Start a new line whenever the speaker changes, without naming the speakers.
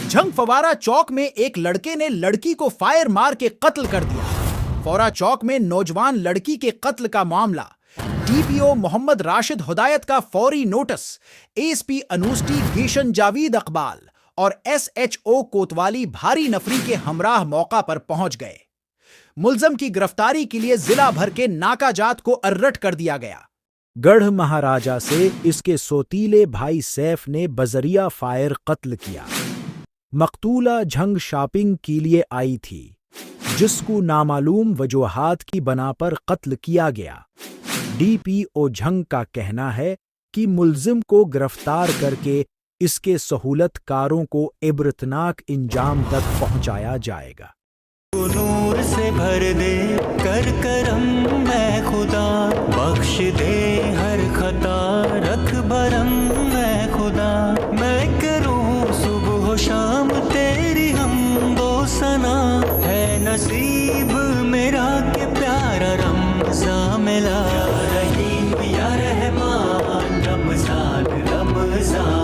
झंग फवारा चौक में एक लड़के ने लड़की को फायर मार के कत्ल कर दिया। फौरा चौक में नौजवान लड़की के कत्ल का मामला। डीपीओ मोहम्मद राशिद हुदायत का फौरी नोटिस। एएसपी अनूस्टी गीशन जावीद अकबाल और एसएचओ कोतवाली भारी नफरी के हमराह मौका पर पहुंच गए। मुलजम की गिरफ्तारी के लिए जिला भर के नाकाजात को अर्रट कर दिया गया। गढ़ महाराजा से इसके सोतीले भाई सैफ ने बजरिया फायर कत्ल किया। मकतूला झंग शॉपिंग के लिए आई थी, जिसको नामालूम वजूहात की बना पर कत्ल किया गया। डीपीओ झंग का कहना है कि मुलजिम को गिरफ्तार करके इसके सहूलतकारों को इबरतनाक इंजाम तक पहुंचाया जाएगा।
नूर से भर दे कर करम मैं खुदा, बख्श दे हर खता रख भरम मैं खुदा। मैं करूँ सुबह शाम तेरी हमदो सना, है नसीब मेरा के प्यारा रमज़ान मिला। या रहीम या रहमान रमज़ान रमज़ान।